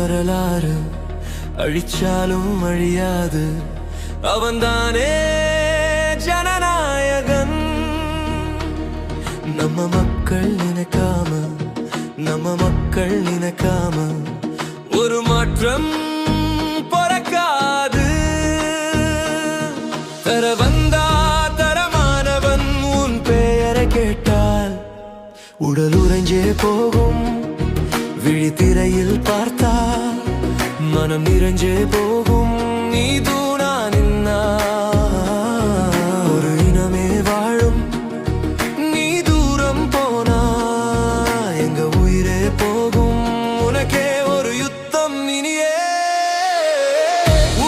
வரலாறு அழிச்சாலும் அழியாது. அவன்தானே ஜனநாயகன். நம்ம மக்கள் நினைக்காம ஒரு மாற்றம் பிறக்காது. தர வந்தா தரமானவன் உன் பெயரை கேட்டால் உடல் உறைஞ்சே போகும். விழித்திரையில் பார்த்தா மனம் நிறைஞ்சே போகும். நீ தூணா நின்னா ஒரு இனமே வாழும். நீ தூரம் போனா எங்க உயிரே போகும். உனக்கே ஒரு யுத்தம் இனியே.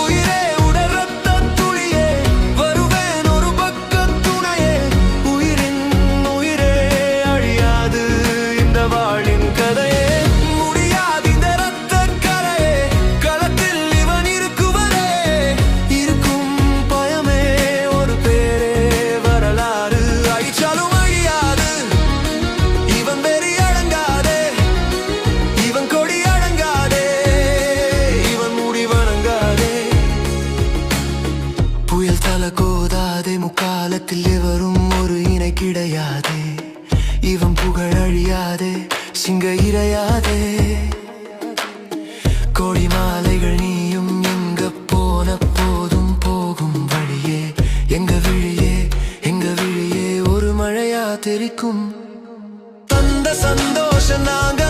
உயிரே உடல் ரத்த துளியே வருவேன் ஒரு பக்க துணையே. உயிரின் உயிரே அழியாது இந்த வாழின் கதையே. புயல் தல கோதாதே, முக்காலத்தில் எவரும் ஒரு இணை கிடையாதே. இவன் புகழ் அழியாதே, சிங்க இறையாதே. கோடி மாலைகள் நீயும் எங்க போன போதும் போகும் வழியே. எங்க விழியே ஒரு மழையா தெரிக்கும். தந்த சந்தோஷம் நாங்க